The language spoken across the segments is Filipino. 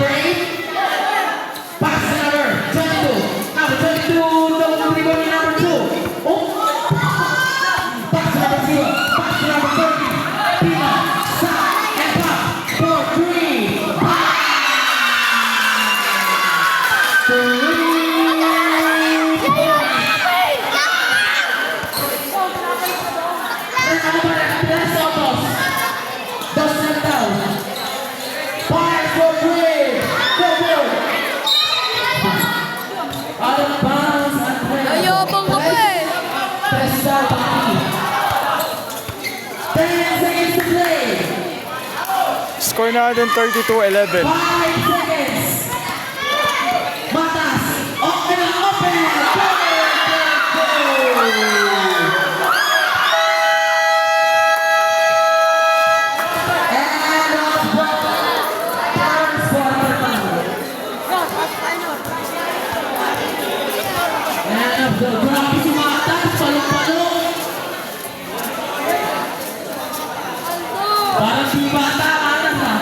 number 8. Pass to number 22. Number 22, don't rebound number 2. Oh. Pass to number 0. Pass to number 30. Pina, side, and pop. 4, 3. Ayobang ka pa eh. 10 seconds to play. Score natin 32-11. 5 seconds. Matas. Open. Grabe si Matas. Palong-palong. Parang si bata. Matas ha.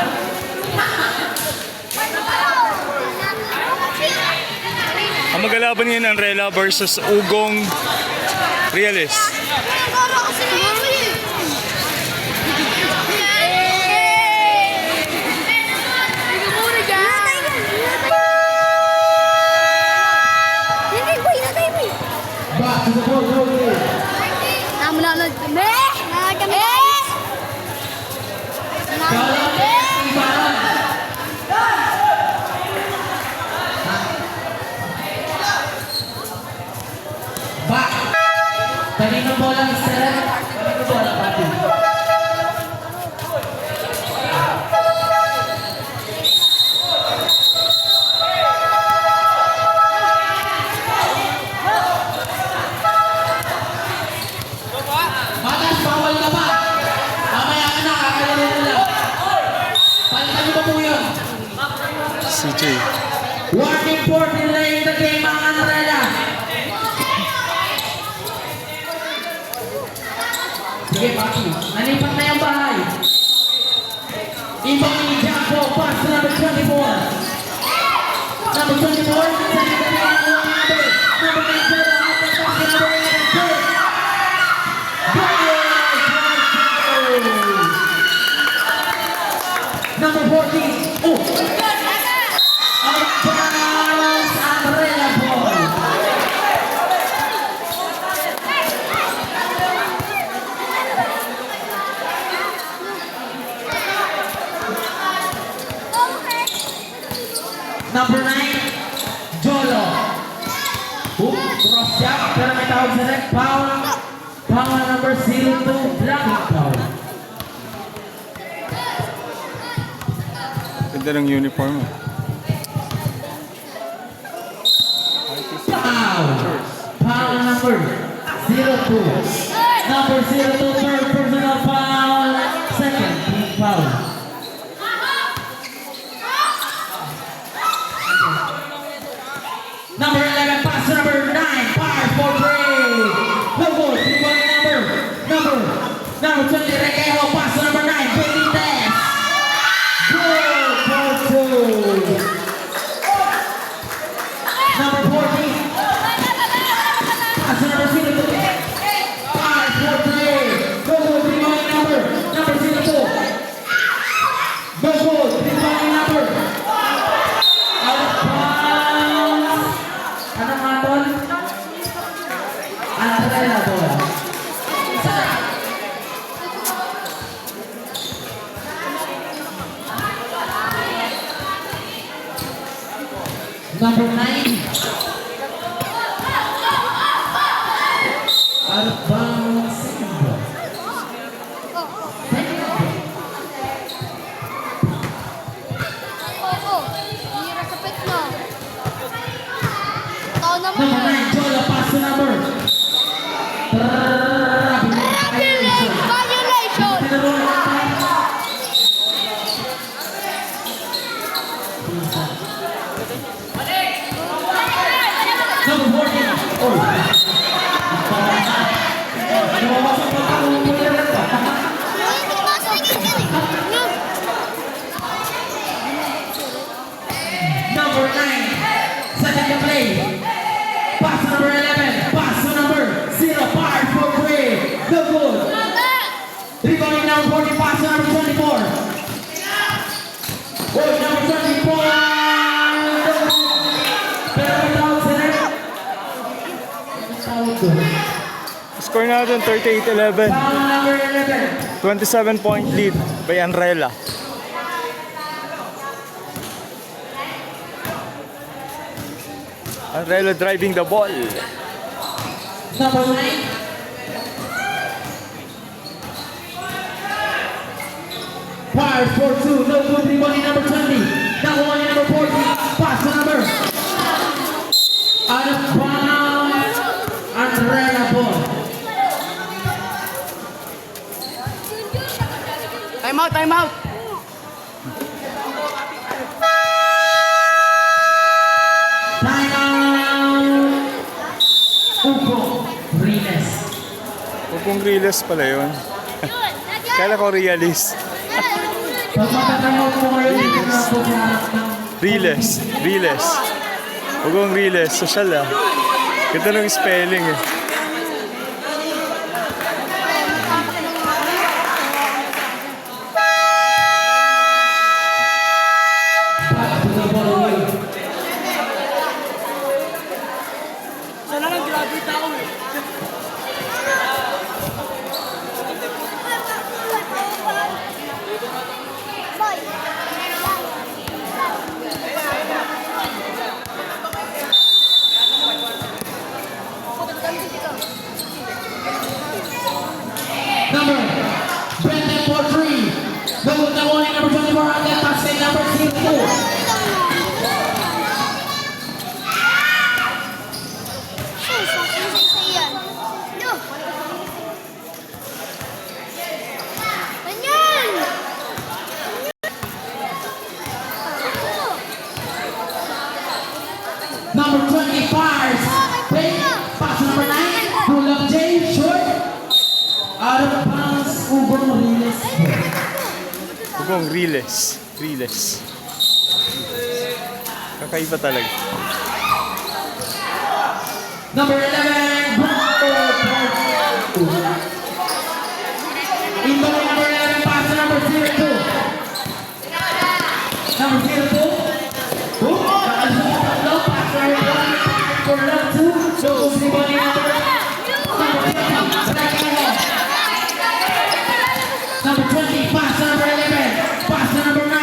Ang magalaban ngayon ang Rela versus Ugong Reales. Back to the ball, Jorge. Namulalad kami. Back. Kanino bola, Mr. Red? Kanino bola, Pati? Matas, bawal ka pa. Mamaya ka na, kakalaro mo lang. Palitan mo pa po yun. CJ. Working for delaying the game, mga Andrela. Sige, Paki. Nalipat na yung bahay. Ibang ni Jaco, pass to number 24. Number 24, second na rin ang number. Number 19, out of pass to number 11. Number 14. Oh! Out of bounds, Andrela ball. Number 9, Jolo. Cross jab, pero may tawag sa red. Foul. Foul number 02, blocking foul. Ganda ng uniform mo. Foul. Foul number 02. Number 02, third personal foul. Second team foul. Number 11, pass to number 9, fire for 3. No goal, 3-point number 20, Requejo, pass to number 9, Benitez. Goal for 2. Number 14, pass to number 02, fire for 3. No goal, 3-point number 02. No goal, 3-point number. Out of bounds. Ano nga tol? Andrela bola. Number 9. Out of bounds. Number 9, Jola, pass to number. Number 14. Oh. setting the play. Pass to number 11. Pass to number 0. Fires for 3. No good. Rebounding number 40. Pass to number 24. Oh, number 24. No good. Pero without center. Score natin 38-11. Foul number 11. 27-point lead by Anrela. Anrela driving the ball. Number 9. Fires for 2. No good. Rebounding number 20. Number 1 and number 14. Pass to number. Out of bounds. Anrela ball. Time out, time out. Timeout. Ugo Rines. Kung Riles pala yun. Kala ko realist. Pag magtatanong po kayo, hindi na po sa harap ng Riles. Ugong Riles. Social ah. Ganda ng spelling eh. back to the ball away. Number Brendan for 3. No good. Number 1 and number 24 on that basket. Number 0. Number 20 fires. Play. Pass to number 9. Pull up J. Short. Out of bounds. Ugo Rines. Ugong Riles. Kakaiba talaga. Number 11. Inbound number 11. Pass to number 02. Number 02. Pass to number 1. For number 2. So, rebounding number 20, pass to number 11, pass to number 9,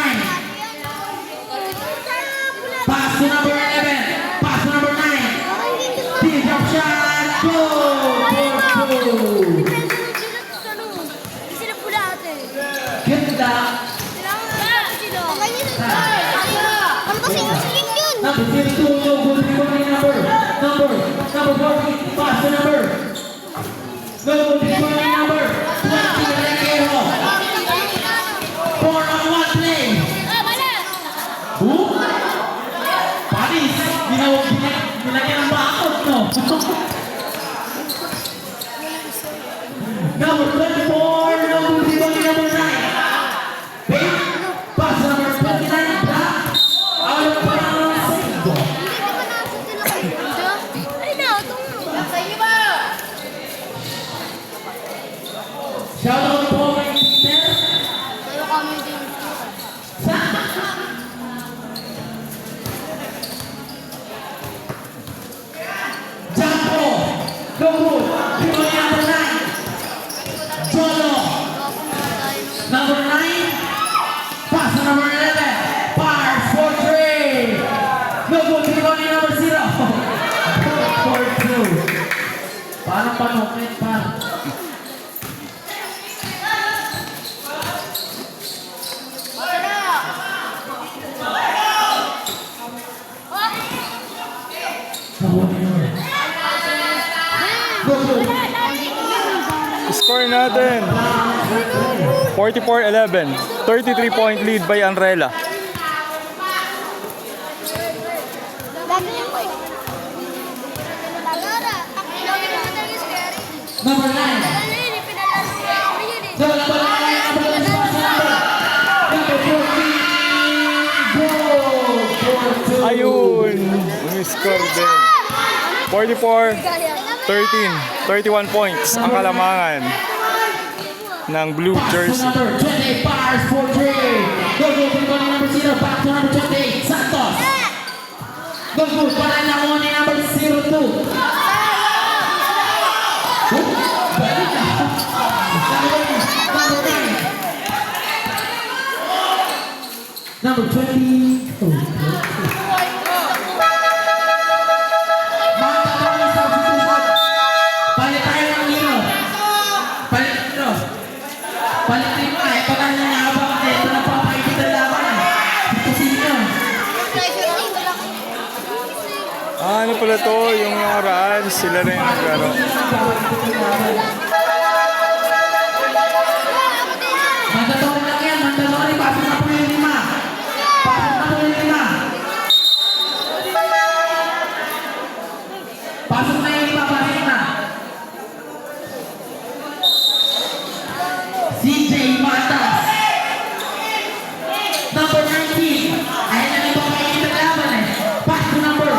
pass to number 11, pass to number 9, D-drop shot, go! Ganda! Number 32, no good rebounding number 40, pass to number, no good rebounding number 20, Requero. 4-on-1 play. Paris, binagyan ng bakot, no? Number 24, no good rebounding number 9. Pass to number 29, Black. Out of bounds. Shout out po kay Peter. Jampo, no good. Rebounding number 9. Jolo, number 9. Pass to number 11. Fires for 3. No good. Rebounding number 0. For 2. Parang panukit pa. Score natin 44-11. 33-point lead by Anrela. Number 9. So, number 9, number 14. Goal for 2. Ayun! score din. 44-13. 31 points ang kalamangan ng blue jersey. Number 28, Bars for 3. Go, go, go, number 0, back to number 28, Santos. Go, go, para na mo ni number 02. Balik na. Number 20. Palit tayo ng hero. Palit hero. Palit rin mo eh. Pagka na nakabang kasi ito na papakikita laban. Ito sino? Ano pala to? Yung nakaraan, sila rin naglaro. Mandatory lang yan. Mandatory. Pasok na po yung 5. Pasok na po yung 5. Pasok na yung 5. Pasok na. CJ Matas. Number 19. Ayan na yung papakikita laban eh. Pass to number 8.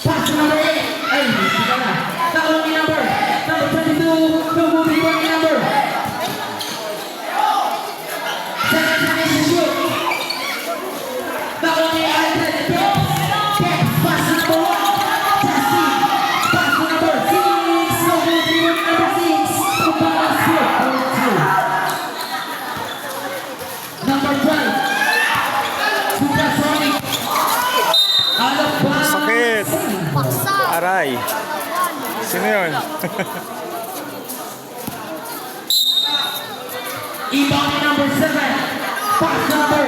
Pass to number 8. Ay, sige na. Takot ni number 22. Moving on ni number. Second position shoot. Takot ni Alfred Kemp. Pass to number 1. Justin. Pass to number 6. Moving on number 6. Kumparas shoot. Number 12. Supersonic. Out of bounds. Sakit. Paksa. Aray. Sino yun? Ibang number 7. Pass number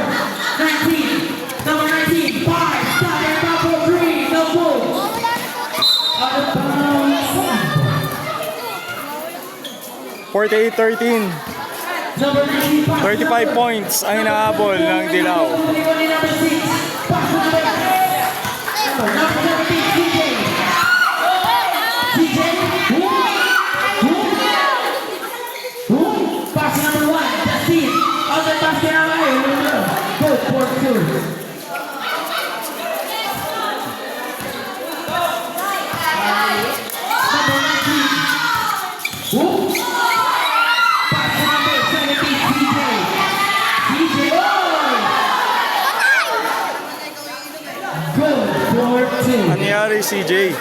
19. Number 19. 5. Starting number 3. No goal. Out of bounds. 48-13. Number 19. 35 points ang inaabol ng Dilaw. Number 6. Pass number 17. CJ. CJ. Pass number 1. Justin. Other pass kay Amay. Go for 2. Number 19. Pass number 17. CJ. CJ. Go for 2. Nangyari CJ.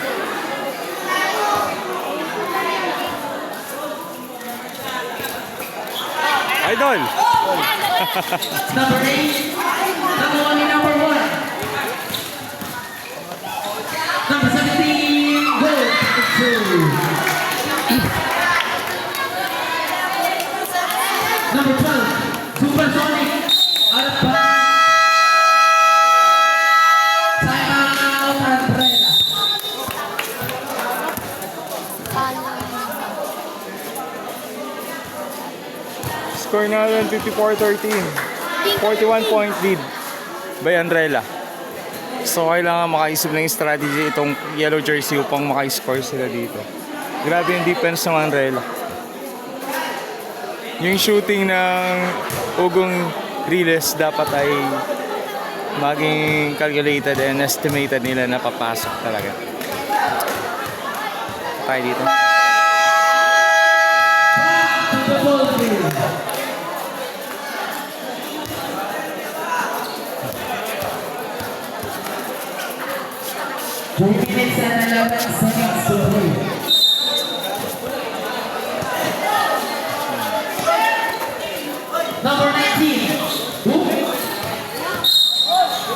Idol. Number 8. Number 1 and number 1. Number 17. Go for 2. Number 12. Supersonic. Out of bounds. Time out, Andrea. Score natin 54-13. 41 point lead by Andrela. So kailangan makaisip ng strategy itong yellow jersey upang maka-score sila dito. Grabe yung defense ng Andrela. Yung shooting ng Ugong Riles dapat ay maging calculated and estimated nila na papasok talaga. Tayo dito. The ball field. Two minutes and 11 seconds to play. Number 19.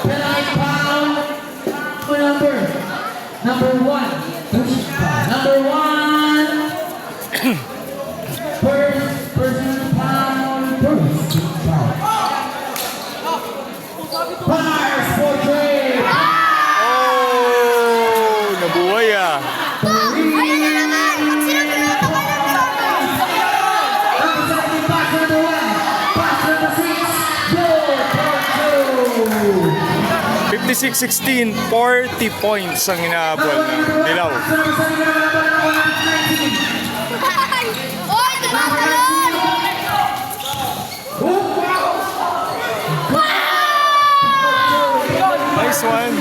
Penalty foul. Number 1. Number 1. Personal foul. Personal foul. Bars for 3. Oh! Nabuhay ah! Number 17, pass number 1. Pass number 6. Goal for 2. 56-16, 40 points ang inaabol ng Dilaw. Oy, talon! Ay, this one.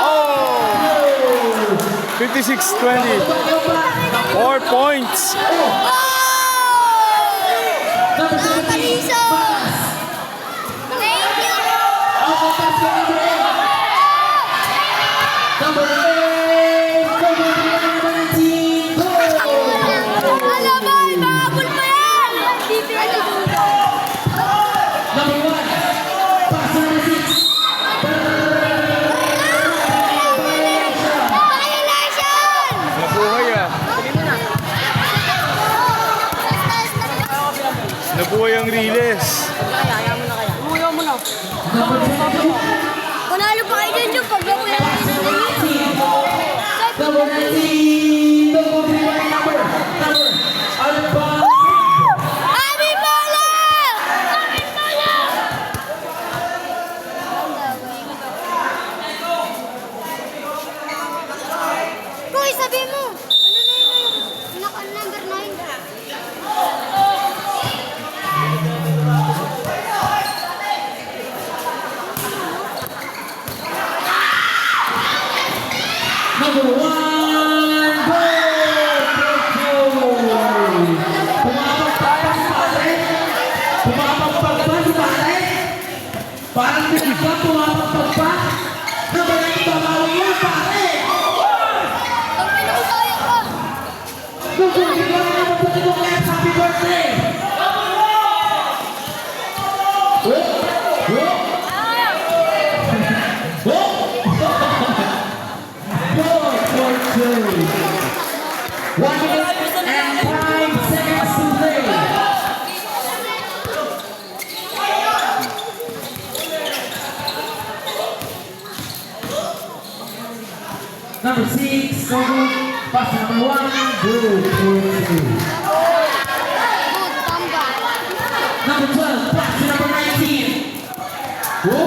Oh! 56-20. 4 points. Number 17, Pariso! pass. Thank you! Oh, pass to number 8. Number 19, go! Alam mo, ibahabol pa yan! Number 1, pass to number 6. Violation! Nabuhay ah. Nabuhay ang Riles. Number 22, Panalo pa kayo dyan yung pag-loko yan. number 19, number 3, number, Alba. Happy Bola! Happy Bola! Kuy, sabi mo. Ano na yun? Number 9. Number 1, go! Pumapagpag si pare. Parang di ba pumapagpag pa? Number 9, babawin mo pare. Ang pinakasaya ka. Gugulit ka na naman sa tinong left. Happy birthday! Oh! Oh! Oh! 1 minute and 5 seconds to play. Number 6, go. Pass to number 1, go. Good, tamba. Number 12, pass to number 19. Go.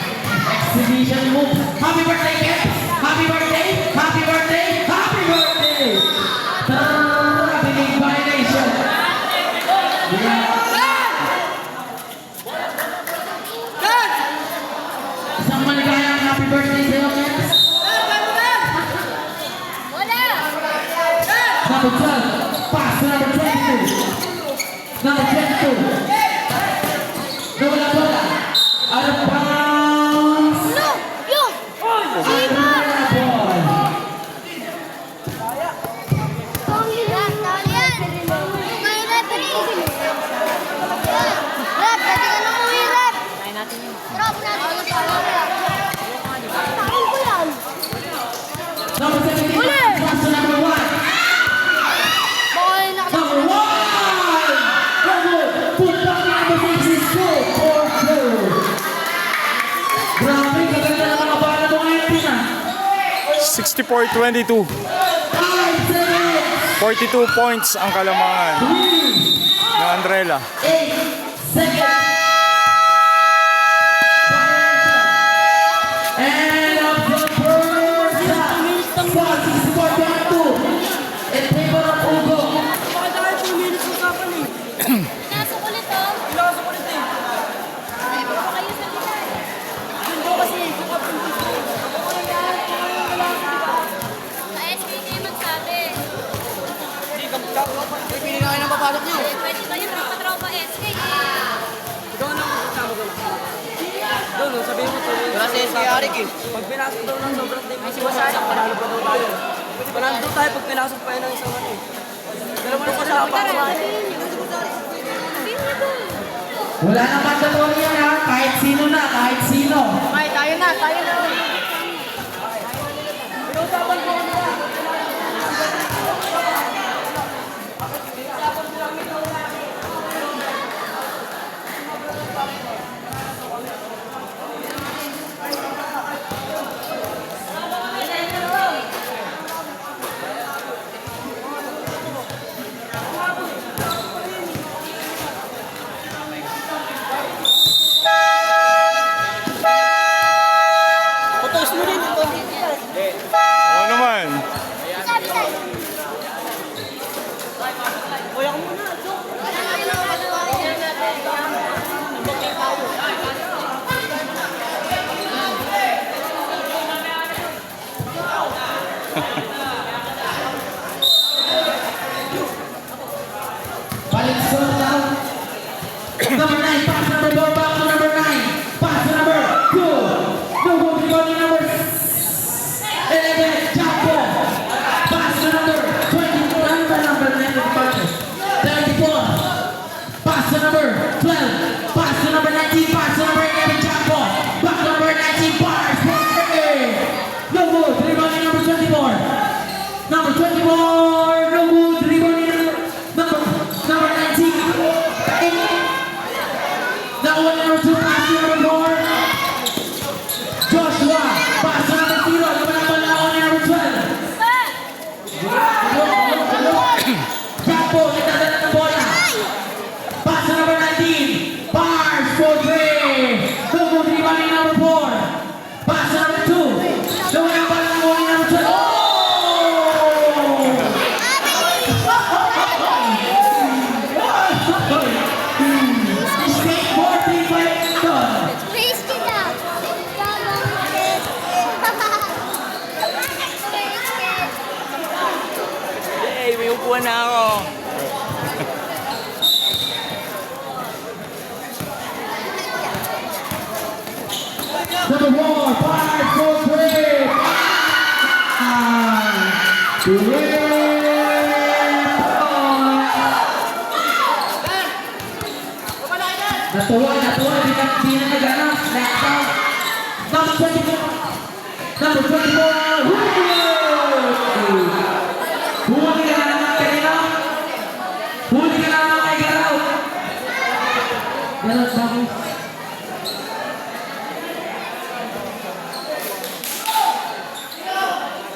Exhibition move. Happy birthday, Kev. Happy birthday. Happy birthday. Happy birthday. Happy big violation. Isang maligayang happy birthday sa'yo, Kev. Wala! Number 12, pass to number 22. Number 22. Nawala bola. Out of bounds. No! Yun! Sino? Tawag yan! May referee! Rep, pwede ka nang uwi, Rep! Drop natin yung pala. Takin ko yan! Number 17, Uli! pass to number 1. Baka yun Number 1! Bravo! Put back number 6 is good for goal. Grabe, gaganda ng mga bala mo ngayon, Pina. 64-22. 5 seconds. 42 points ang kalamangan 3, ng Andrela. 8 seconds. And of the first half, 64-22. In favor of Ugo. Pinasok ulit, oh. Ay, baka kayo sa likod. Sa-SKK magsabi. Pili na kayo ng papasok nyo. Pwede ba yung papatrauma SK? Ikaw na magkasama ko lang. Doon, sabihin mo to. Wala si SK Arik eh. Pag pinasok daw ng sobrang team, kasi masayang panalo pa daw tayo. Panalo daw tayo pag pinasok pa yun ng isang ano eh. Dalawa na kasama pa ako. Wala nang mandatory yan ha, kahit sino na, kahit sino. Okay, tayo na, tayo na. one, number 2, pass to number 4. Joshua, pass to number 0. Lumalaban na ako ni number 12. Japo, nagdadala ng bola. Pass to number 19. Bars for 3. Tugo, dribble ni number 4. Pass to number 2. Lumalaban na ako ni number 12. Oh! Mistake 14 by Anton. Race kita. Hey, may upuan na ako. Number 1, 5, 4, 3. To win. Natuwa, di na nagana. Knockdown. Number 24. Number 24. Huli ka na naman kanina. Huli ka na naman kay Garaw. Garaw, bakit?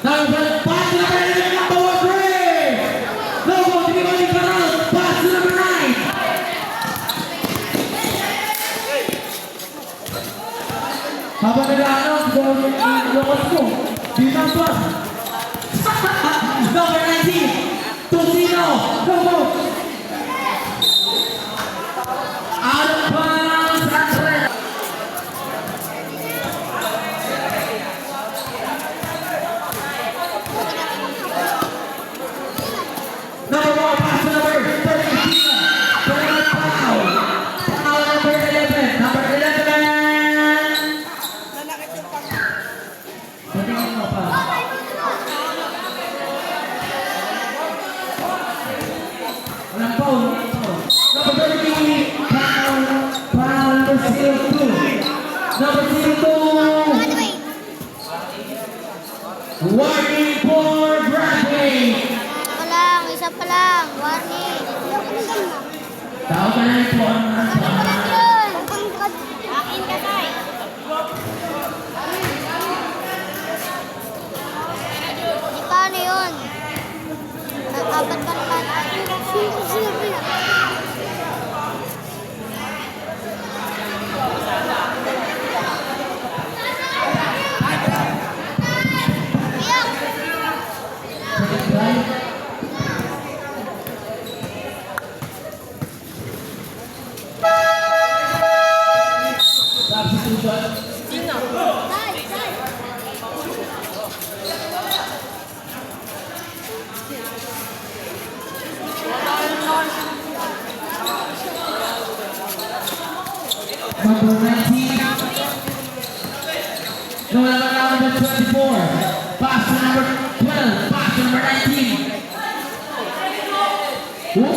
Number 5, pass to number 11, number 1, 3. Logo, dribble ni Garaw. Pass to number 9. Habang nag-ano, locos mo. Bilang pa. Number 19. Tosino. Logo. Out of bounds. Andres. Number 1, pass to number 13. Foul. Foul number 11. Number 11. Patingin mo pa. Walang foul. Number 30. Foul. Foul number 02. Number 02. Warning for Bradley. Isa pa lang. Warning. Tao ka na po. Akin ka tayo. Di paano yun? Apat pa naman. Substitution. Number 19. No, number 24. Pass to number 12. Pass to number 19. Oh,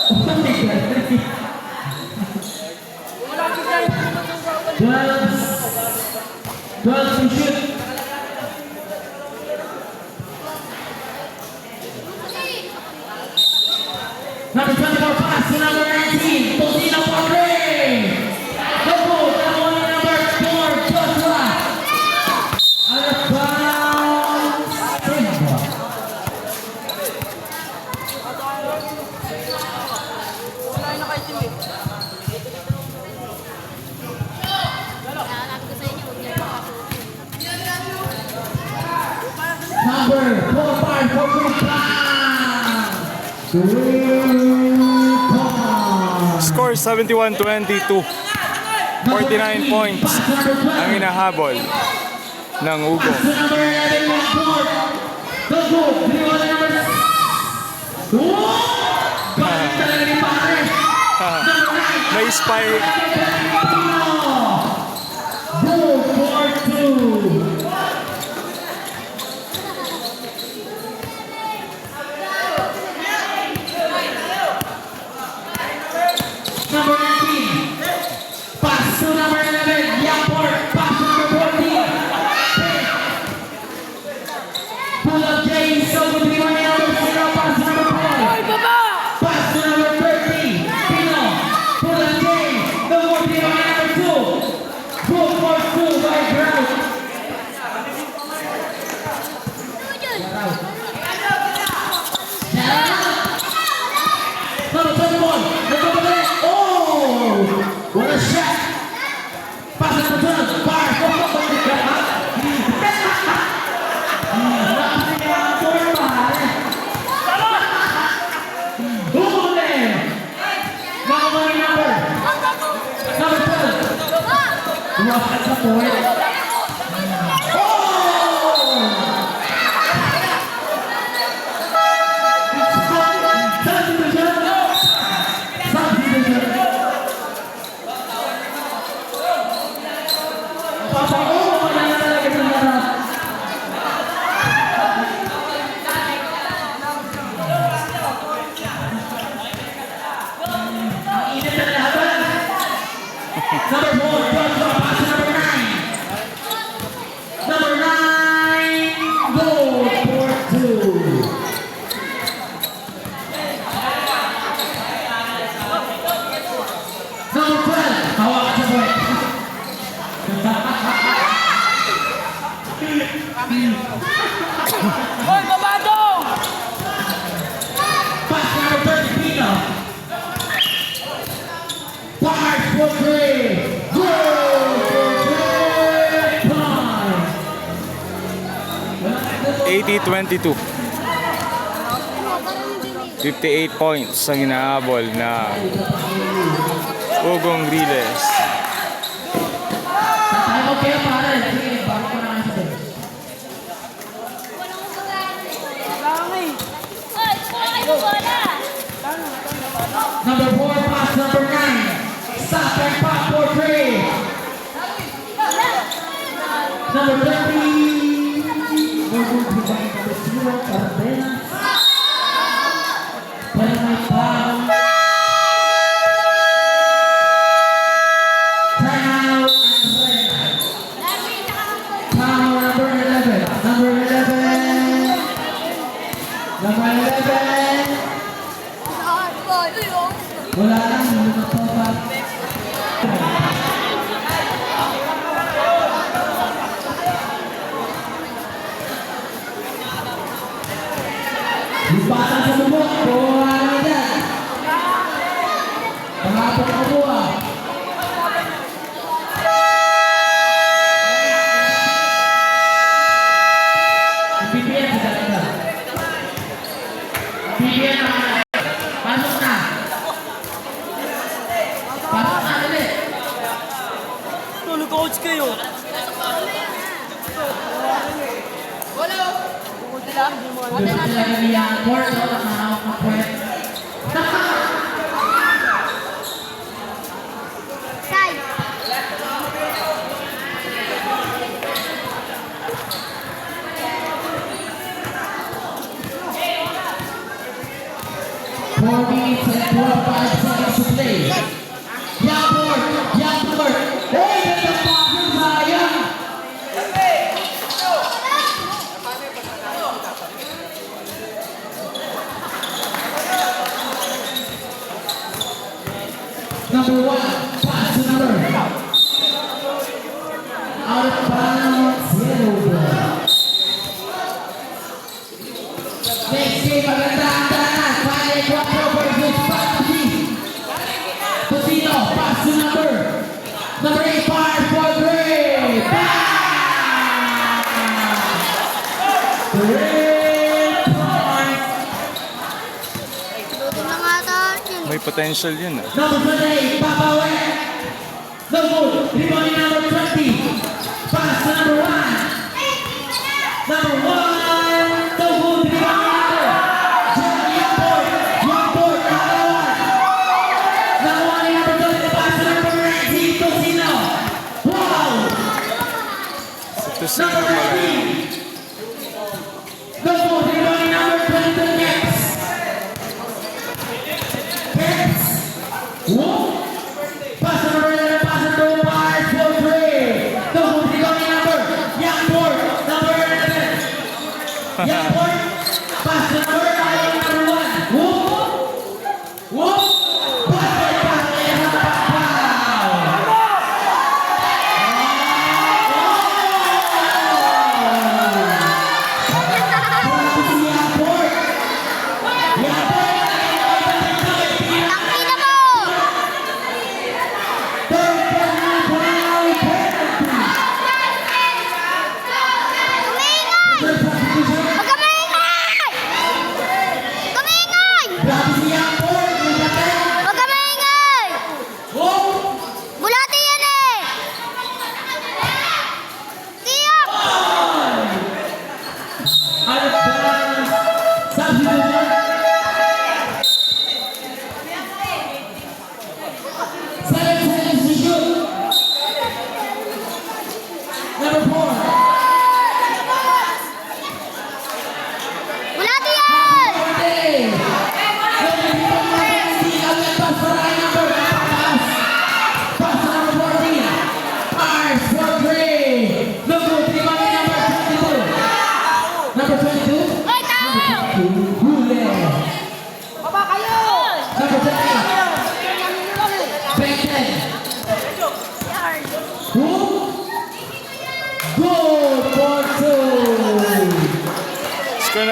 oh my God. 12 to shoot. Number 24 pass to number 19. Tosino for 3. No goal. Number 4, Joshua. Out of bounds. Number 4, 5, 4, 5. Score 71-22. 49 points ang inahabol ng Ugo. Number 11, 1-4. Go, go. Dribble number 6. Balik talaga ni Pare. Number 9. May spike. Go for 2. Number 19. Pass to number 11. Yamport. Pass to number 14. Pull up Jay. So good to be running number 0. Pass to number 4. Pass to number 30. Pino. Pull up Jay. No more to be running Lumakas sa point. Number 4, pass number 9. Number 9, goal for 2. Number 12, hawakan sa point. Hoy, babado! Pass number 30, Pino. Fires for 3. Goal for 3. 80-22. 58 points ang inaabol na Ugong Riles. Tatay mo kaya pare. Sige, bago ko na sa bench. Number 4, pass number 9. Stop and pop for 3. Number 30. Number 0, Cardenas. Pero may foul. Timeout and red. Foul number 11. Number 11. Number 11. Wala lang, hindi ko pa. Lipatan sa bubok, buha na dyan. Pangapot ko buha. BBM sa talaga. BBM na. Pasok na. Pasok na ulit. Tulog coach kayo. Gusto talaga niya ang board o nakahawak ng puwet. Side. Four minutes and 45 seconds to play. Young board, young board. Hey, ganda pa yung sayang. Number 1, pass to number. Out of bounds, yellow ball. Next game, maganda ang danas. Pale 4 versus Pati. Tocino, pass to number. Number 8, fire for 3. Bang! 3 points. Luto na nga ata yun. May potential yun ah. Number 28, Papa Wen. No good. Rebounding number 20. Pass to number 1. Number 1. No good. Rebounding number. Young board. Young board. Number 1 and number 20. Pass to number 19. Tocino. Wow. Sa Tocino Number pala 19. yun. No good. Rebounding number 22. Next. Next. Whoa. Pass to number 11. Pass to number 5 for 3. No good. Rebounding number. Young board. Number 11. Young board. Pass to number 1. Whoa. Whoa. Pass to number 11. Foul.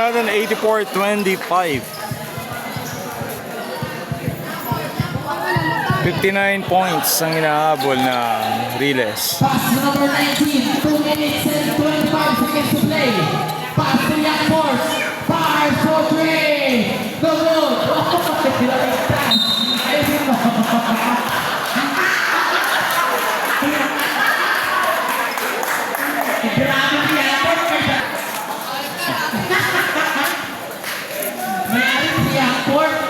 natin 84-25. 59 points ang inahabol na Riles. Pass to number 19. 2 minutes and 25 seconds to play. Pass to Young Force. 5, 4, 3. Go, go. Ayun mo. Grabe si Young Force. May alis si Young Force.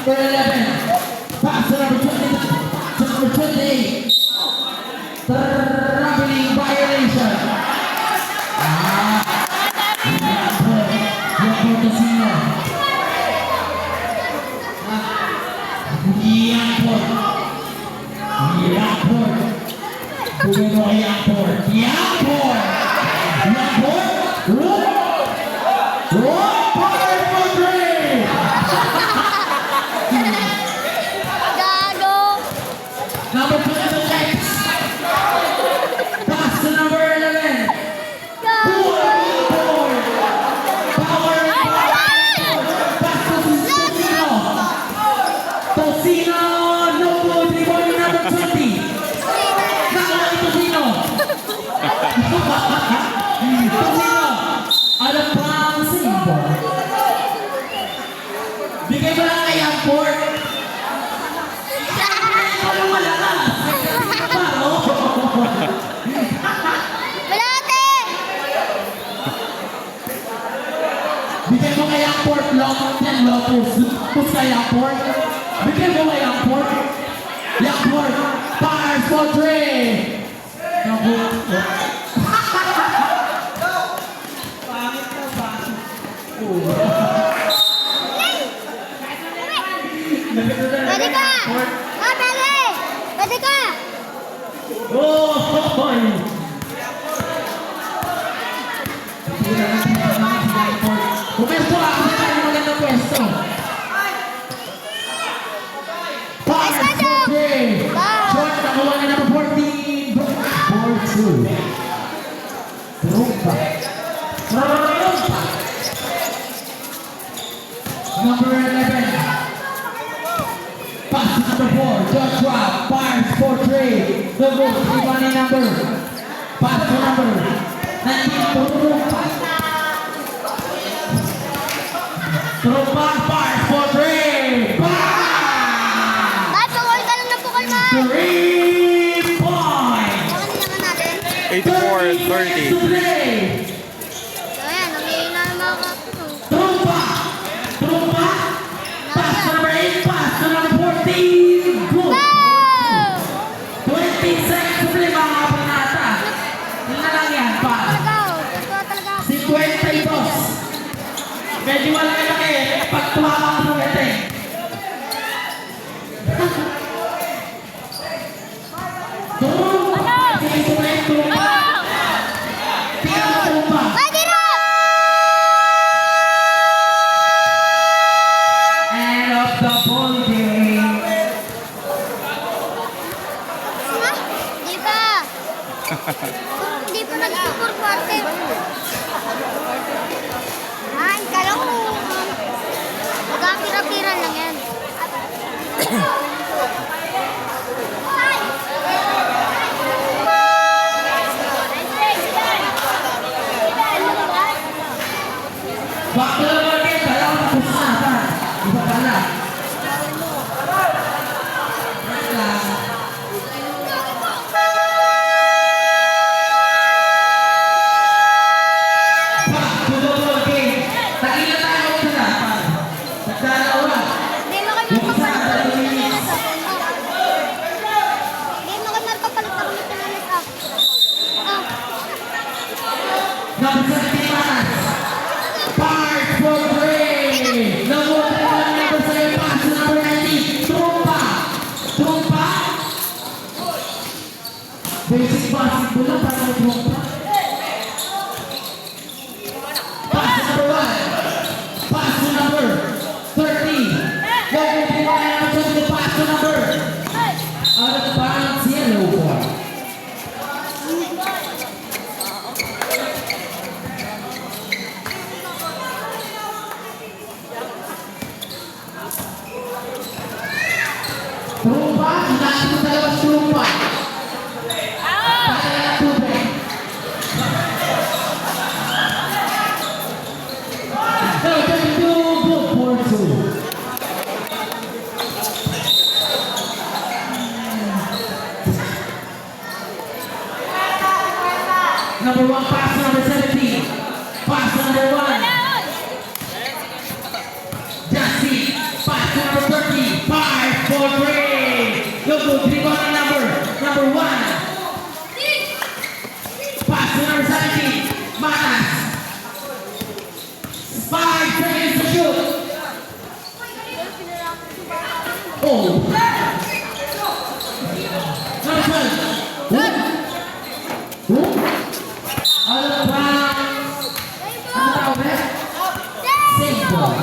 Number 11. Pass to number 20. To number 28. Traveling violation. Yung Casino. Yamport. Yamport. Bumeno kay Yamport. Yamport. Yamport. Roll. Power for three. Gago. Number 26. Pass to number 11. Gago. Power. Ay, Pass to Tosino. Tosino. No good. Rebound number 20. Nakuha ni Tosino. Tosino. Ano pa ang simbo? Bigay mo lang kay Amport. Ano malakas? Paro. Malate. Bigay mo kay Amport. Long and long push kay Amport. Bigay mo kay Amport. Amport. Fires for three. Naku. Pangit na ba? Pwede ka. Ah, pwede. Pwede ka. Oh! Pumesto ka kasi tayo magandang pwesto. Pass Nice one, for Joe. three. Wow. Short, nakuha na number 14. 4-2. Trumpa. Trumpa. Number 11. Pass to number 4. Joshua. Fires for three. The goal. Ibani number. Pass to number 19. Trumpa. Trumpa. Fires for three. Bang! Ay, pukul ka lang ng pukul, man. 3 points. Ano naman natin? 84-30. To play. So, ayan. Namihina na mga kapito. Trumpa. Trumpa. Pass to number 8. Pass to number 14. Good. Go! 20 seconds to play mga kapanata. Yun na lang yan. Pass. Talaga, ito talaga. 52. Medyo malaki-laki. Pag tumama ka sa wete. Trumpa. Sige, tuloy, Trumpa. Tingnan mo, Trumpa. Pwede na! End of the ball game. Ha? Di pa. Di pa nag-score quarter. Ay, kala ko. Magkakira-kira lang yan. Back to the ball game. Kaya ko tapos na. Saan? Iba pala. Wait lang. Back to the ball game. Tagila tayo sa dapat. Nagdalawa. Hindi mo kayo magpapalit ako ng tinalas up. Hindi mo kayo magpapalit ako ng tinalas up. Number 17 pass. Fires for three. Number 1 number 7 pass to number 19. Trumpa. Trumpa. Basic basketball lang para may trumpa. Pass to number 1. Pass to number 13. Unahan mo dalawang trupa. Kaya ng tubig. Number 32, good for 2. Number 1, pass to number 17. Pass to number 1. Jesse, pass to number 30. 5, 4, 3. Go, go, 3 on number 1. Pass to number 17. Matas. 5 seconds to shoot. Oh. Number 12. Ano ba? Ano tawag ba? Safe ball.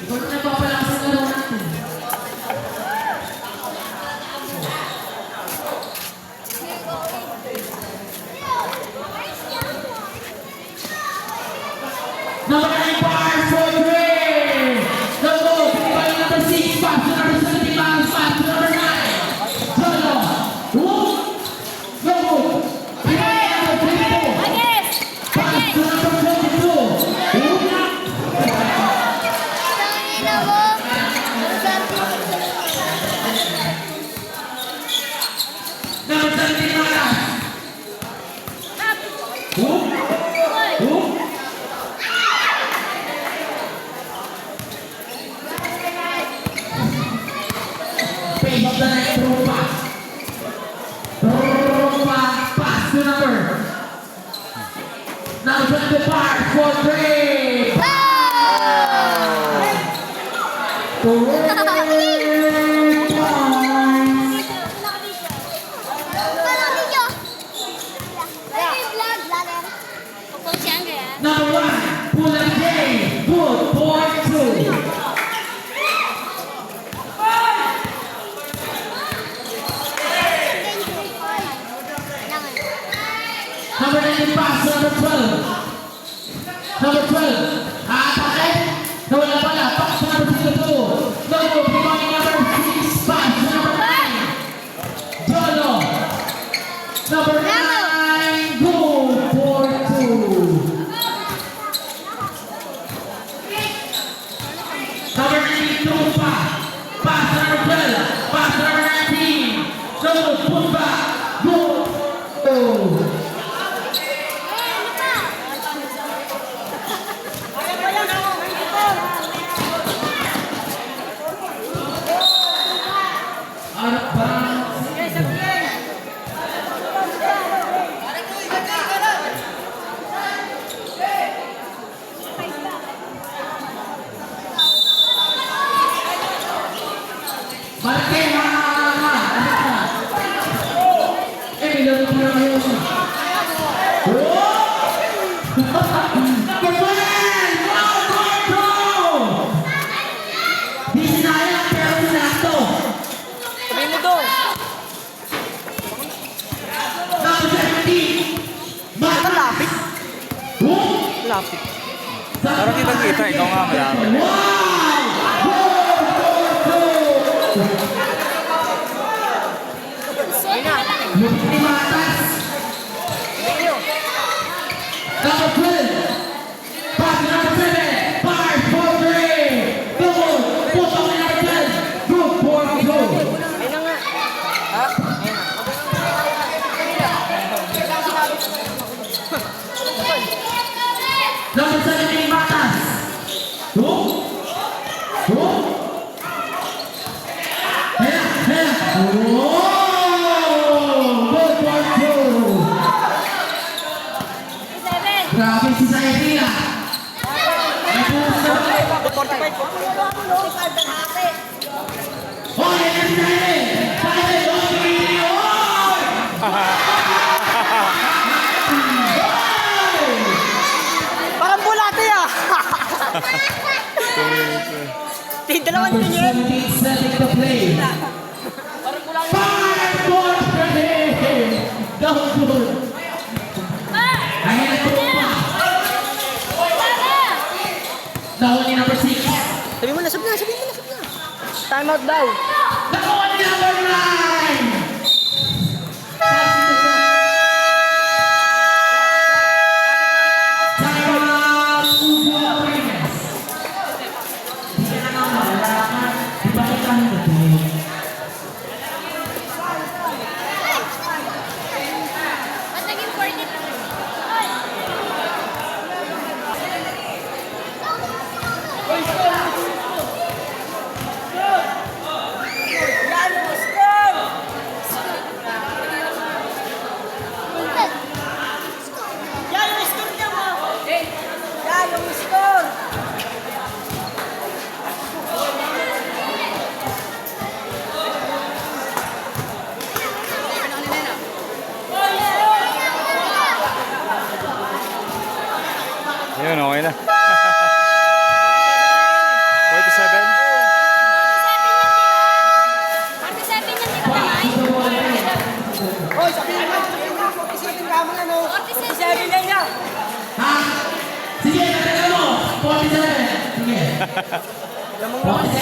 Ikaw na nagpapalakas ang laro natin. Number 9 bar for 3. No go. Pinipali number 6. Pass to number 17. Pass to number 9. Jolo. Whoop. No go. Pinipali number 22. Pass to number 22. Whoop. Tangina mo. Number 17 Matas. Whoop. Whoop. Face of the night, Rupa. Rupa, pass to number 25 for 3. Number 1, Pulang J, good for 2. Number 19 pass to number 12. Number 12. Atake. Nawala pala. Pass to number 62. No go. Pinipali number 6. Pass to number 9. Jolo. Number 9. Go for 2. Number 19 Trupa. Pass to number 12. Pass to number 19. No go. Put back. Go. Oh. Out of bounds. Malaki, ha. Eh, may laro ko na kayo. Oh! Number 1! Go! Di sinayang pero sinakto. Sabihin mo daw. Number 17. Mata Lapit. Oh! Lapit. Parang kitang-kita, ikaw nga malapit. Wow! Lupit ni Matas. Number 12. Pass to number 7. 5, 4, 3. Go! Put on number 10. Good for go. Ayun na nga. Ha? Number 17 Matas. Oh! Oh! Hela! Oh! Good for two. Grabe si Zairina. Oh, yan si Zairina. Zairina, oh, Zairina, oh! Parang bulate ah. Dalawang Number ganyan. 17 setting the play. Parang kulang. 5 points for him. Down good. Ayan ang trupa. Down ni number 6. Sabi mo na, sabi na, sabi mo na, sabi na. Time out daw. Nakuha ni number 9! Timeout, Ugo Marines. Hindi ka na nga malalaman. Ibalik lang ito. Ba't naging 40? Yun, okay na. 47? 47 yan, di ba? 47 yan, di ba? Hoy, sabihin mo. 47 ka mo na, no? 47 yan niya. Ha? Sige, talaga mo. 47. Sige. 47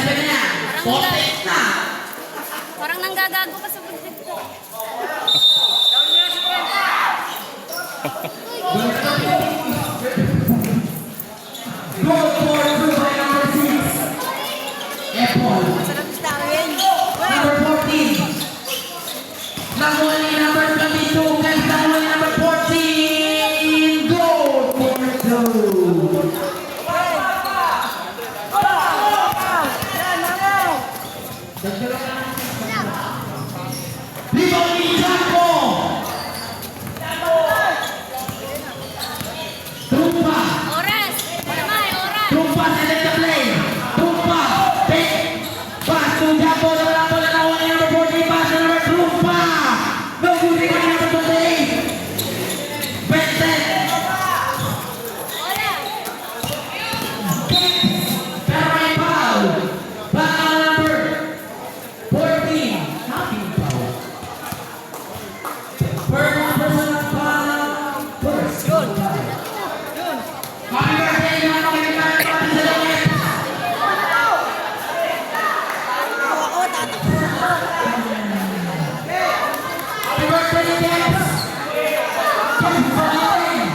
na yan. 48 na. Parang nanggagago ka sa budget ko. Goal for two by number 6. Apple. Number 14. Nakuha ni number 22. Guys, nakuha ni number 14. Goal for two. Rebound ni Jaco. Trumpa. Oras! Oras! Oras! Trumpa select the play. Trumpa. Pick. Pass to Jaco. Nakuha na nakuha ni number 14. Pass to number Trumpa. No good ni number 28. Benson. Oras! Pero may foul. Back on number 14. Happy foul. First personal foul. First. Happy birthday, mga kapitbahay, Papi Salawit. Happy birthday, Jeps. Jeps Salawit.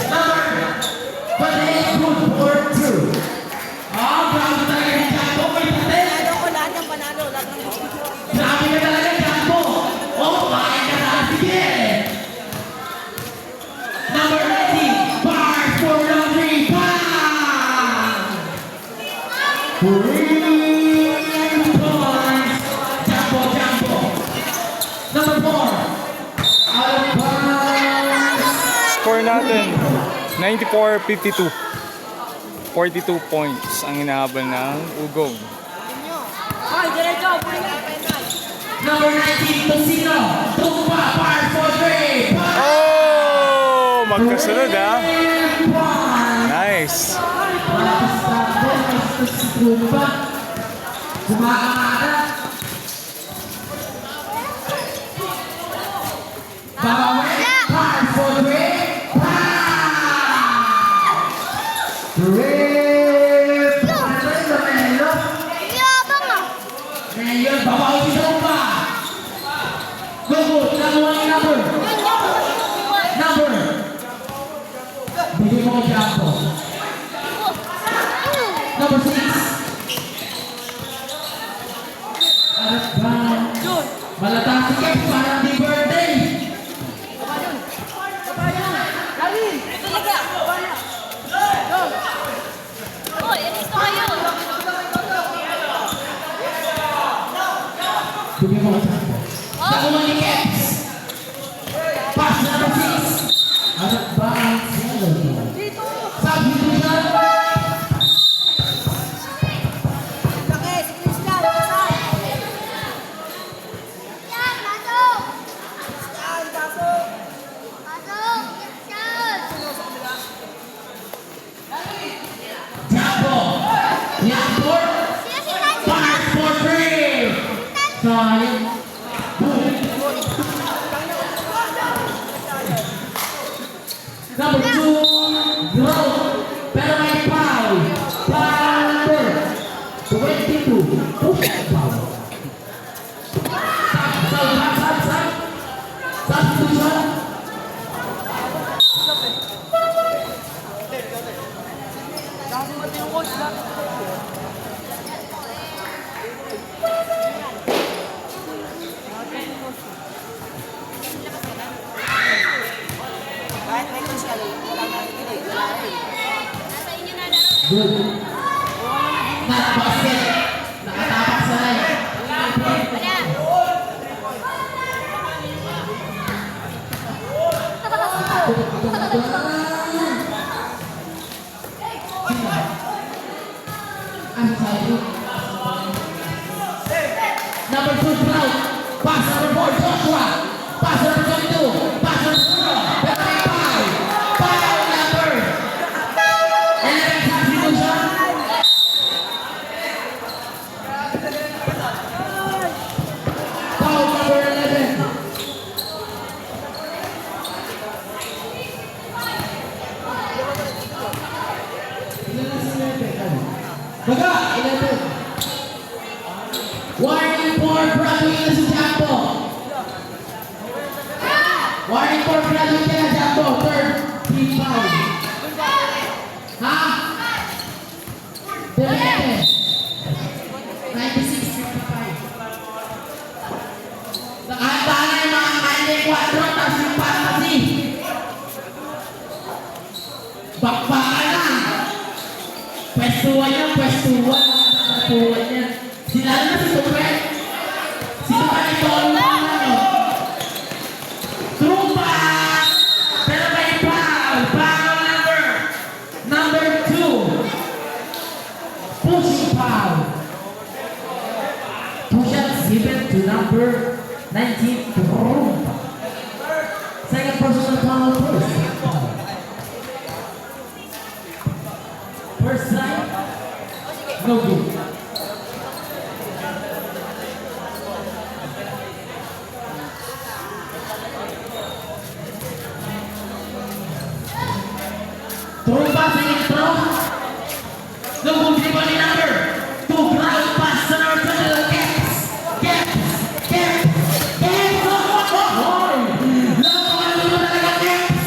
Number 28, good for two. Ah, grabe talaga ni Jaco. May patel. Grabe ka talaga, Jaco. Oh, kumain ka na. Sige. Number 19, bars for laundry. Bang! 3 points. Jumbo, jumbo. Number 4, out of bounds. Score natin, 94-52. 42 points ang hinahabol ng Ugong. Hoy, diretso. Puli ka. Number 19, Tosino. Tumpa, bars for 3. Bang! Oh! Magkasunod ha. 3 points. Nice. Malakas na po, si Tumpa. Kumakakada. Babawi, bars for 3. Bang! 3 points. Melo. Yabang ah! Ngayon, babawi si Tumpa. Go, good. Nakuha ni number. Number. Bigyan mo kay Jaco. Number 6. At bang. Malakas si Kev, parang di birthday. Hoy, alis na kayo! Bigyan mo kay Jaco. Nakuha ni Kev. Pass number 6. At bang. Substitution. Yan! Pasok! Pasok! Yan! Jaco. Yakport. Sino si Nancy? Pass for 3. Sayang. Number 2, Grow. Pero may foul. Foul Kasi matinong coach na. Kahit may coach ka, wala nakikinig. Wala rin. Nasa inyo na laro. Good. Not basket. Nakatapak sa line. Wala. Number 2, Brown. Pass number 4, Joshua. Pass number 22. Pass number 4. Better foul. Foul number 11 substitution. Foul number 11. Baga, 11. Warning for Bradley Inasijambo. Warning for Bradley Inasijambo. Third team foul. Ha? Depende. 96-55. Nakahandaan na yung mga kaineng 4 tapos yung pharmacy. Bakbakan na. Pwestuhan yan, pwestuhan. Pwestuhan yan. Sila na si Tupet. Si Tupet ito ang ano. Trupa! Pero may foul. Foul number 2. Pushing foul. Push up given to number 19. Trupa. Second personal foul first. First side. No good. Trupa sa intro. No good rebound number 2. Ground pass sa number 2. Gaps. Oh! Lawan mo talaga Gaps.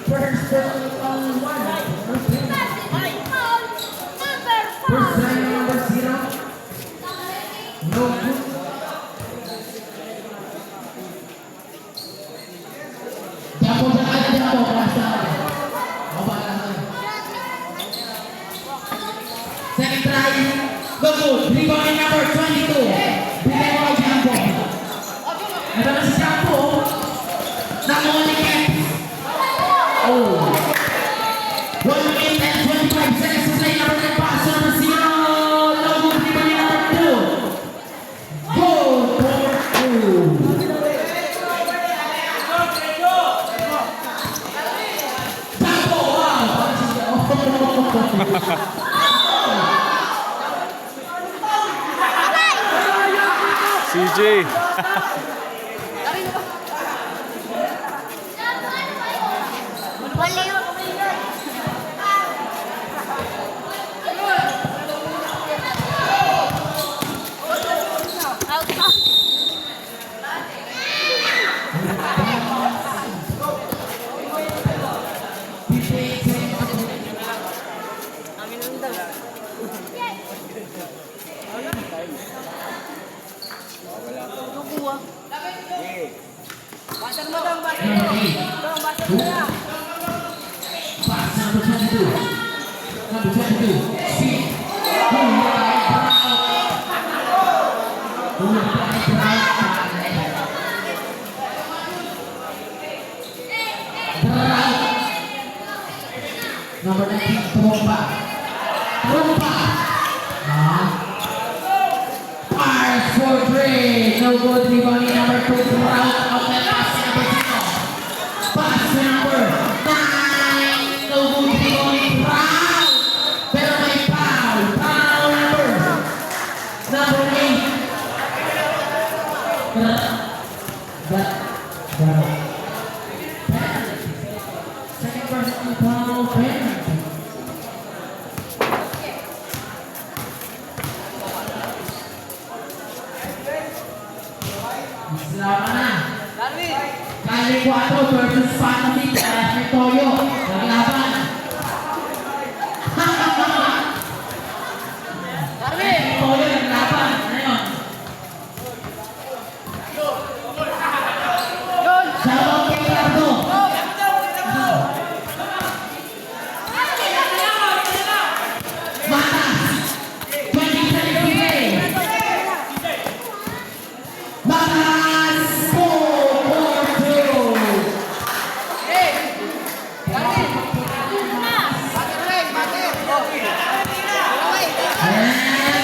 First personal foul 1. First time number 0. No good. Jumbo sa kanya, jumbo. Basta. Baba lang. Second try. No good. Rebound number 22. Bigay mo kay Jumbo. Ito na si Jumbo. Nakuha ni Kemp. Oh. 1 minute and 25 seconds to play. Number 10 pass. Number 0. No good. Rebound number 2. Goal for 2. Jumbo, wow. CJ. Baliw. Out ka. Amin ang dala. Nakuha. Basar mo lang, basar mo. Dong, basar mo lang. Pass number 22. Number 22. See. Hulay Brown. Hulay Brown. Brown. Number 19. Trompa. Pass for 3. No good. Rebound number 2. Brown. Outlet pass number 0. Pass number 9. No good. Rebound Brown. Pero may foul. Foul number 8. Second personal foul penalty. Selamat na. Darwin! Kali 4 versus Fantasy. Para kay Toyo. Naglaban. Darwin! Toyo naglaban. Ano yun? Shoutout kay Ricardo. Matas. 20 Matas 4-2. And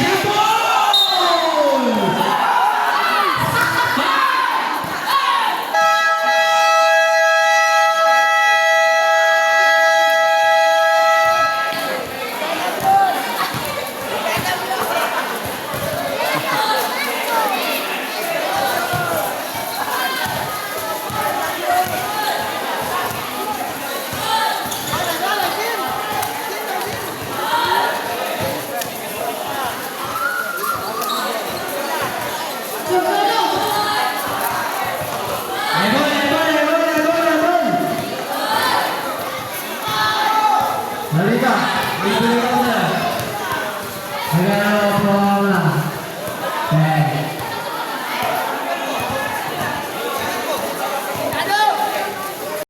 the ball! Halika, bibili ka na. Halika na.